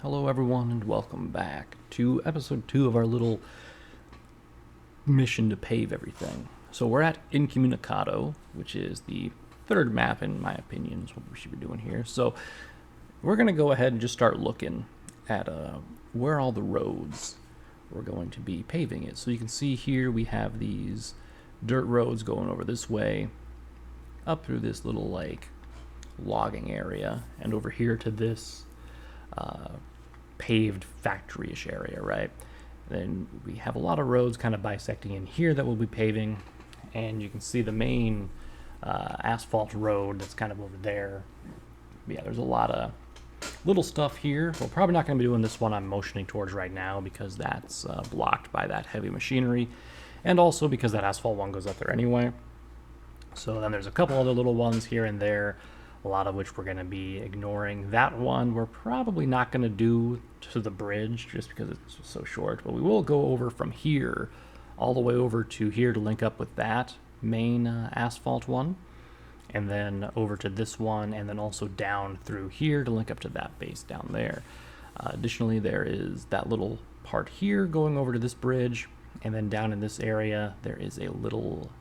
Hello everyone and welcome back to episode 2 of our little mission to pave everything. So we're at Incommunicado, which is the third map in my opinion is what we should be doing here. So we're going to go ahead and just start looking at where all the roads we're going to be paving is. So you can see here we have these dirt roads going over this way, up through this little like logging area, and over here to this paved factory-ish area, right? Then we have a lot of roads kind of bisecting in here that we'll be paving, and you can see the main asphalt road that's kind of over there. But yeah, there's a lot of little stuff here. We're probably not going to be doing this one I'm motioning towards right now because that's blocked by that heavy machinery, and also because that asphalt one goes up there anyway. So then there's a couple other little ones here and there, a lot of which we're going to be ignoring. That one we're probably not going to do to the bridge just because it's so short, but we will go over from here all the way over to here to link up with that main asphalt one, and then over to this one, and then also down through here to link up to that base down there. Additionally, there is that little part here going over to this bridge, and then down in this area there is a little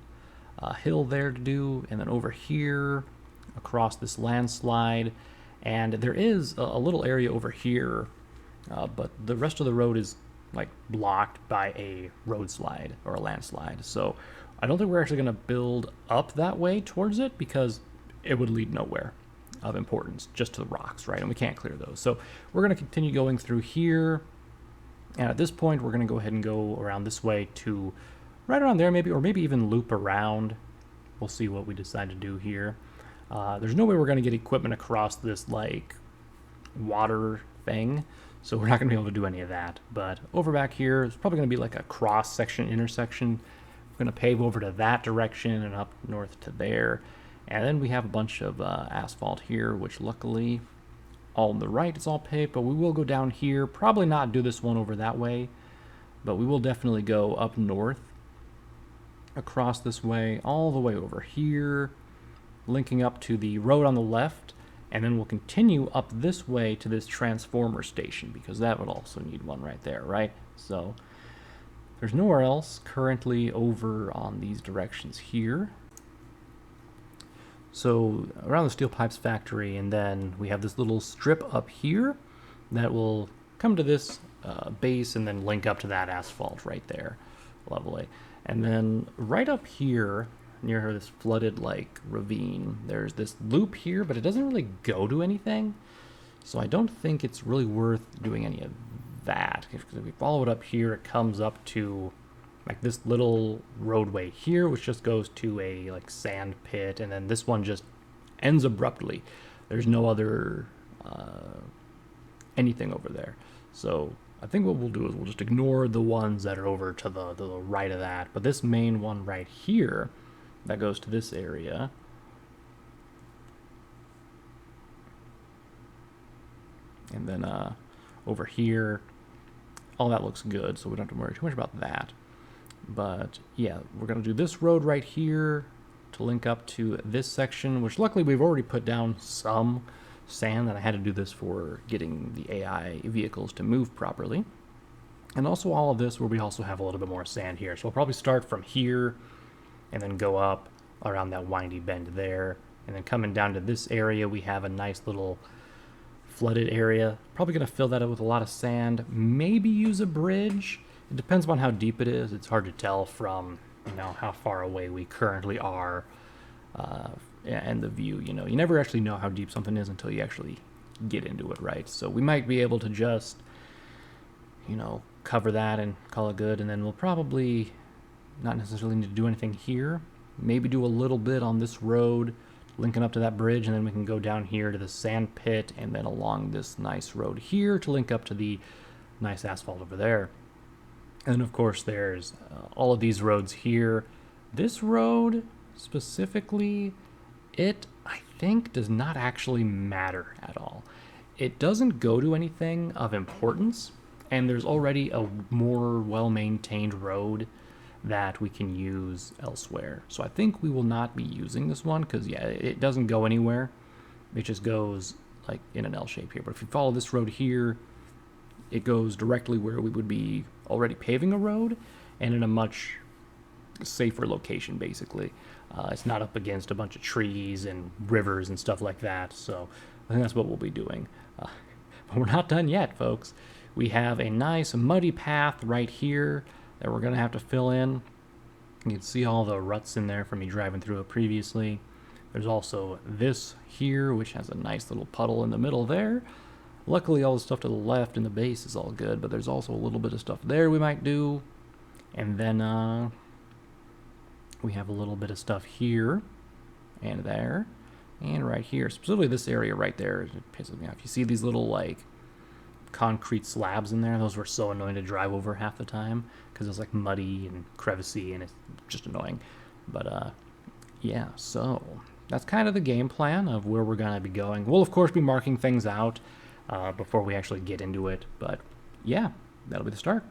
hill there to do, and then over here across this landslide, and there is a little area over here, but the rest of the road is like blocked by a road slide or a landslide. So I don't think we're actually going to build up that way towards it because it would lead nowhere of importance, just to the rocks, right? And we can't clear those. So we're going to continue going through here, and at this point we're going to go ahead and go around this way to right around there maybe, or maybe even loop around. We'll see what we decide to do here. There's no way we're going to get equipment across this like water thing, so we're not going to be able to do any of that. But over back here, it's probably going to be like a cross section intersection. We're going to pave over to that direction and up north to there. And then we have a bunch of asphalt here, which luckily all on the right it's all paved, but we will go down here, probably not do this one over that way, but we will definitely go up north across this way all the way over here, linking up to the road on the left, and then we'll continue up this way to this transformer station because that would also need one right there, right? So there's nowhere else currently over on these directions here. So around the steel pipes factory, and then we have this little strip up here that will come to this base and then link up to that asphalt right there. Lovely. And then right up here near this flooded like ravine, there's this loop here, but it doesn't really go to anything, so I don't think it's really worth doing any of that. If we follow it up here, it comes up to like this little roadway here, which just goes to a like sand pit, and then this one just ends abruptly. There's no other anything over there. So I think what we'll do is we'll just ignore the ones that are over to the right of that, but this main one right here that goes to this area, and then over here, all that looks good, so we don't have to worry too much about that. But yeah, we're going to do this road right here to link up to this section, which luckily we've already put down some sand, and I had to do this for getting the AI vehicles to move properly. And also all of this where we also have a little bit more sand here, so we'll probably start from here and then go up around that windy bend there, and then coming down to this area we have a nice little flooded area. Probably going to fill that up with a lot of sand, maybe use a bridge. It depends on how deep it is. It's hard to tell from, you know, how far away we currently are and the view. You know, you never actually know how deep something is until you actually get into it, right? So we might be able to just, you know, cover that and call it good, and then we'll probably not necessarily need to do anything here. Maybe do a little bit on this road linking up to that bridge, and then we can go down here to the sand pit and then along this nice road here to link up to the nice asphalt over there. And then of course there's all of these roads here. This road specifically, it I think does not actually matter at all. It doesn't go to anything of importance, and there's already a more well-maintained road that we can use elsewhere. So I think we will not be using this one because, yeah, it doesn't go anywhere. It just goes like in an L shape here. But if you follow this road here, it goes directly where we would be already paving a road, and in a much safer location, basically. It's not up against a bunch of trees and rivers and stuff like that, so I think that's what we'll be doing. But we're not done yet, folks. We have a nice muddy path right here that we're going to have to fill in. You can see all the ruts in there from me driving through it previously. There's also this here, which has a nice little puddle in the middle there. Luckily, all the stuff to the left in the base is all good, but there's also a little bit of stuff there we might do. And then we have a little bit of stuff here and there and right here. Specifically this area right there, it pisses me off. You see these little, like, concrete slabs in there? Those were so annoying to drive over half the time because it's like muddy and crevicey and it's just annoying. But yeah, so that's kind of the game plan of where we're going to be going. We'll, of course, be marking things out before we actually get into it. But yeah, that'll be the start.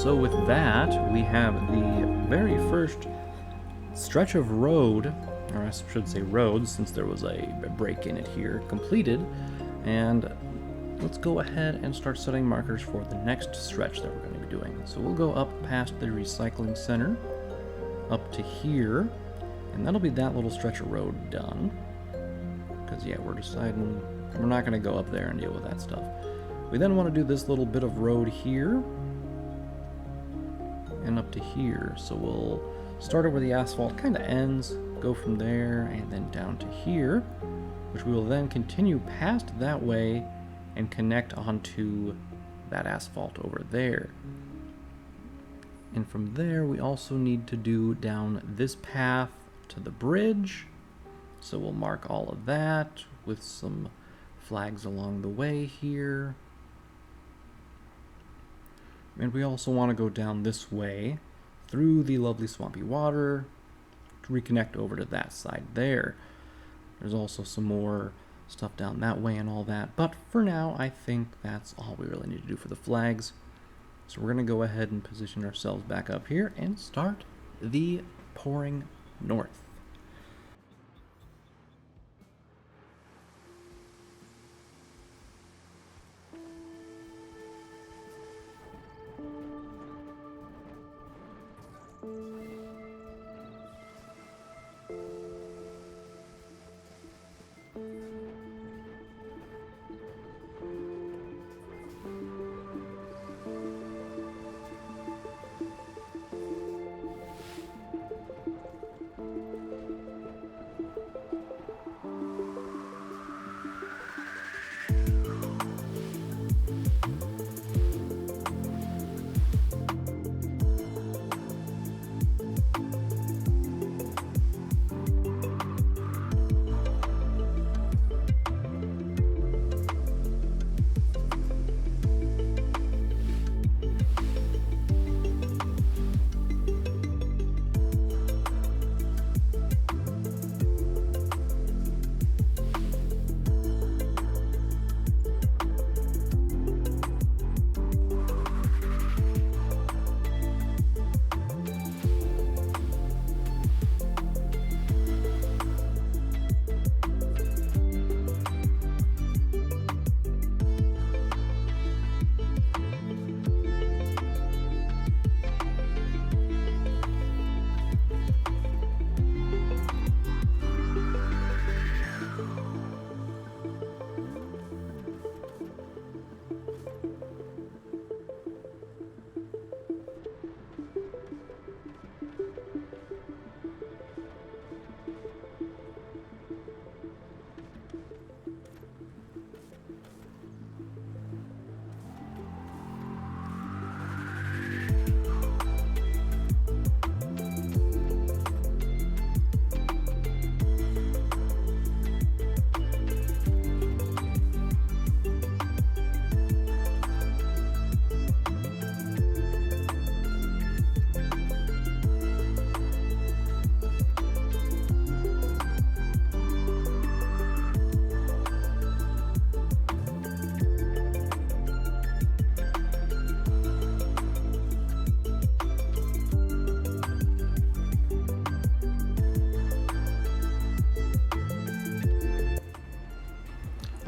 so with that, we have the very first stretch of road, or I should say road, since there was a break in it here, completed. And let's go ahead and start setting markers for the next stretch that we're going to be doing. So we'll go up past the recycling center, up to here, and that'll be that little stretch of road done. Because yeah, we're deciding we're not going to go up there and deal with that stuff. We then want to do this little bit of road here, and up to here. So we'll start it where the asphalt kind of ends, go from there, and then down to here, which we will then continue past that way and connect onto that asphalt over there. And from there, we also need to do down this path to the bridge. So we'll mark all of that with some flags along the way here. And we also want to go down this way through the lovely swampy water to reconnect over to that side there. There's also some more stuff down that way and all that, but for now I think that's all we really need to do for the flags. So we're going to go ahead and position ourselves back up here and start the pouring north.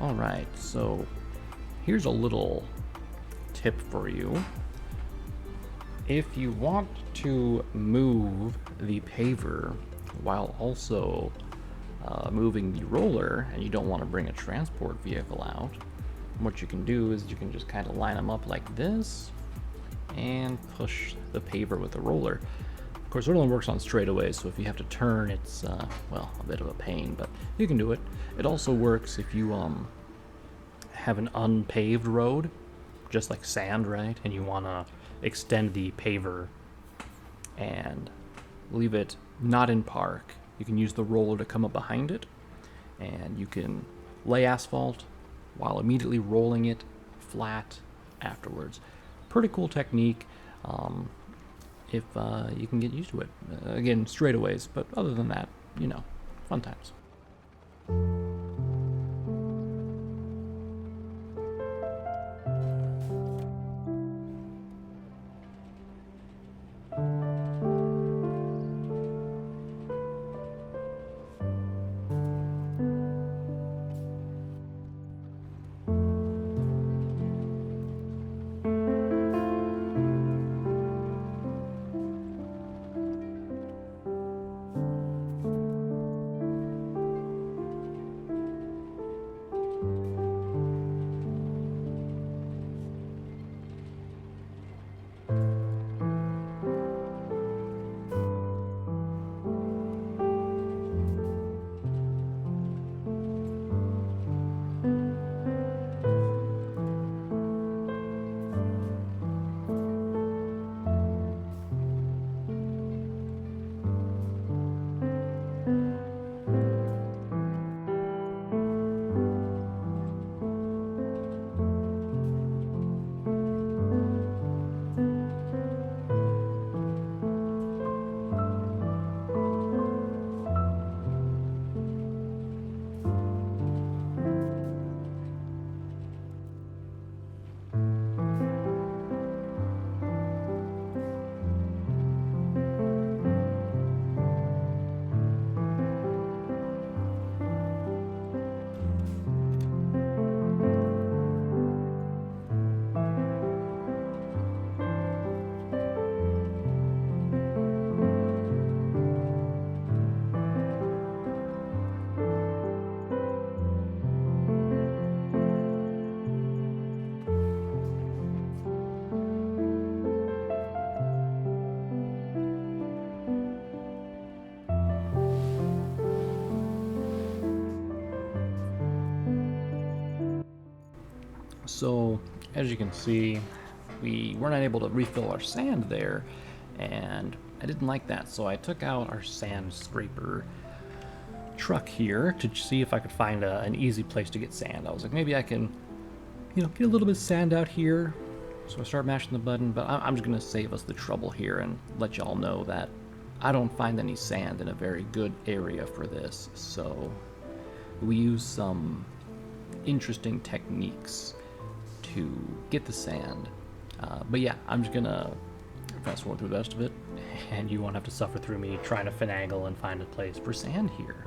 Alright, so here's a little tip for you. If you want to move the paver while also moving the roller, and you don't want to bring a transport vehicle out, what you can do is you can just kind of line them up like this and push the paver with the roller. Of course, it only works on straightaways, so if you have to turn, it's, well, a bit of a pain, but you can do it. It also works if you have an unpaved road, just like sand, right? And you want to extend the paver and leave it not in park. You can use the roller to come up behind it, and you can lay asphalt while immediately rolling it flat afterwards. Pretty cool technique. If you can get used to it. Again, straightaways, but other than that, you know, fun times. So as you can see, we were not able to refill our sand there, and I didn't like that, so I took out our sand scraper truck here to see if I could find an easy place to get sand. I was like, maybe I can, get a little bit of sand out here. So I start mashing the button, but I'm just gonna save us the trouble here and let y'all know that I don't find any sand in a very good area for this. So we use some interesting techniques to get the sand. But yeah, I'm just gonna fast forward through the rest of it, and you won't have to suffer through me trying to finagle and find a place for sand here.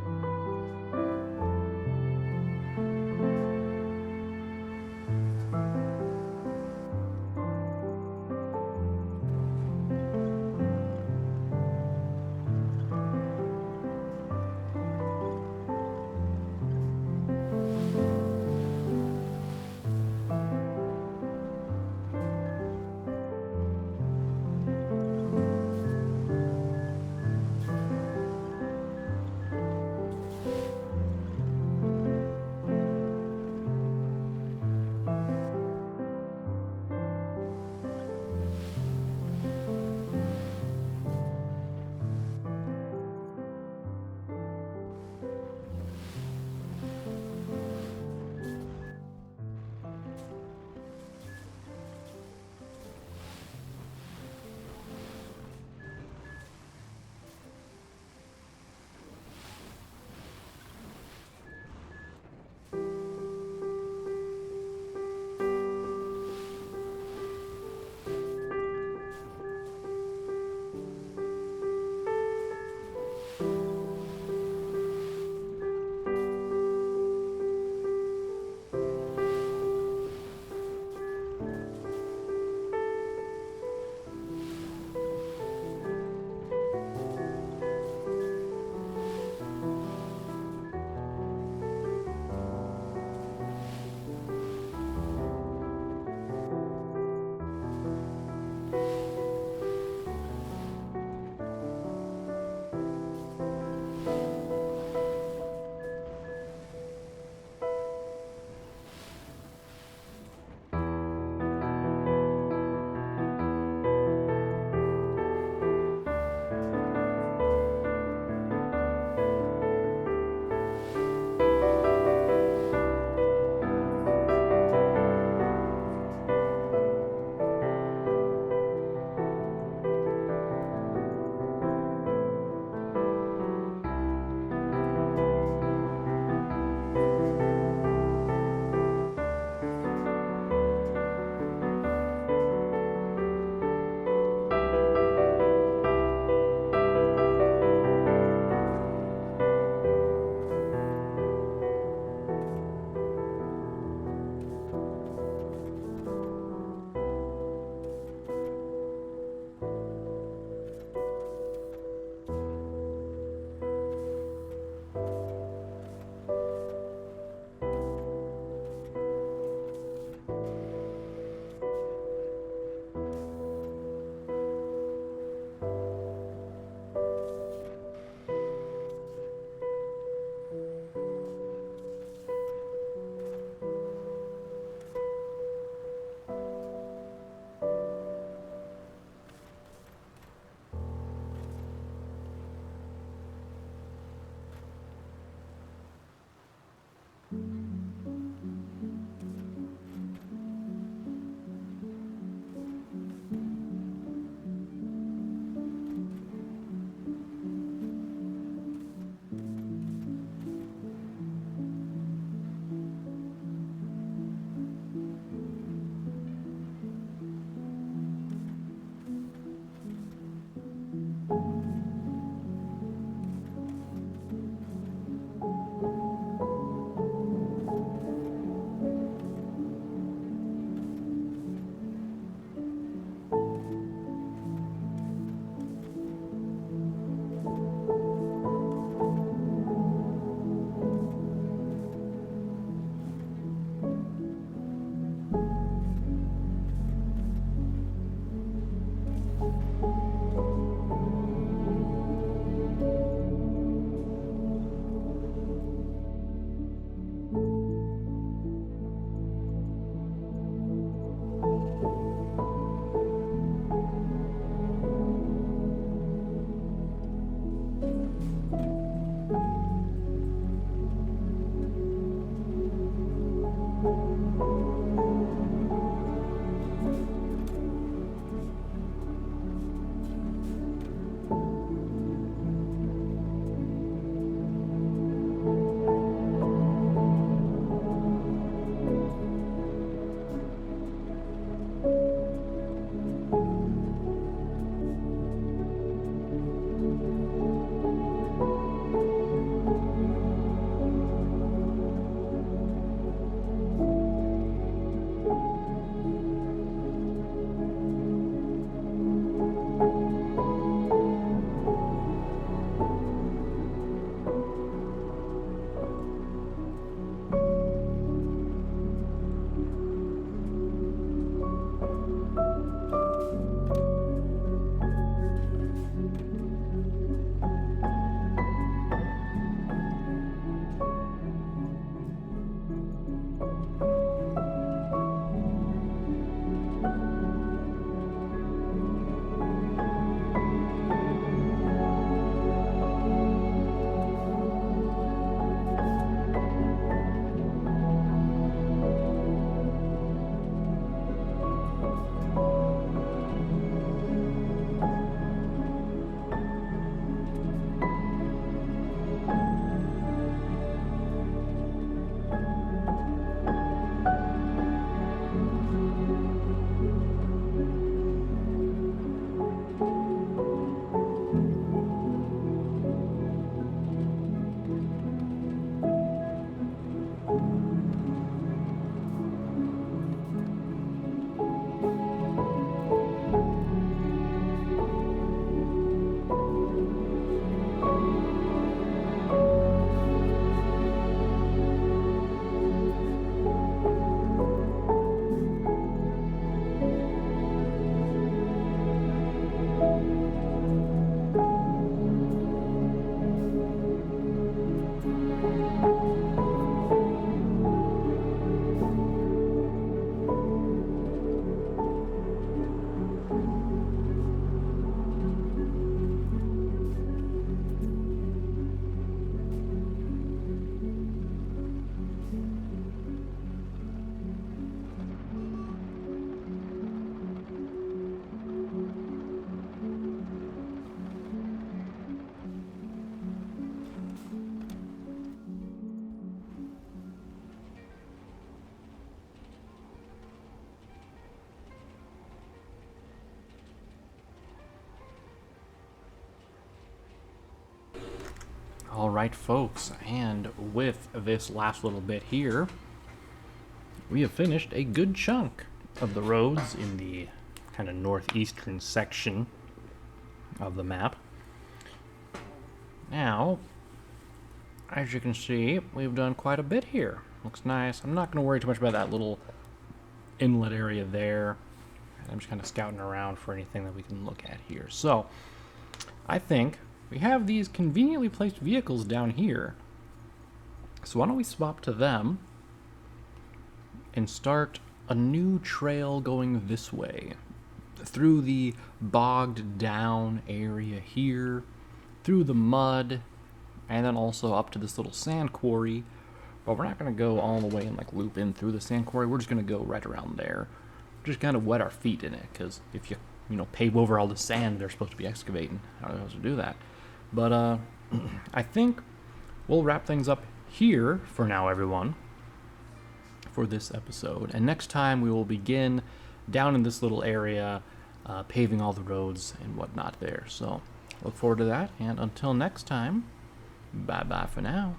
Alright folks, and with this last little bit here, we have finished a good chunk of the roads in the kind of northeastern section of the map. Now, as you can see, we've done quite a bit here. Looks nice. I'm not going to worry too much about that little inlet area there. I'm just kind of scouting around for anything that we can look at here. So, I think we have these conveniently placed vehicles down here. So why don't we swap to them and start a new trail going this way. Through the bogged down area here, through the mud, and then also up to this little sand quarry. But we're not going to go all the way and like loop in through the sand quarry. We're just going to go right around there. Just kind of wet our feet in it, because if you pave over all the sand they're supposed to be excavating, how are they supposed to do that? But I think we'll wrap things up here for now, everyone, for this episode. And next time we will begin down in this little area, paving all the roads and whatnot there. So look forward to that. And until next time, bye-bye for now.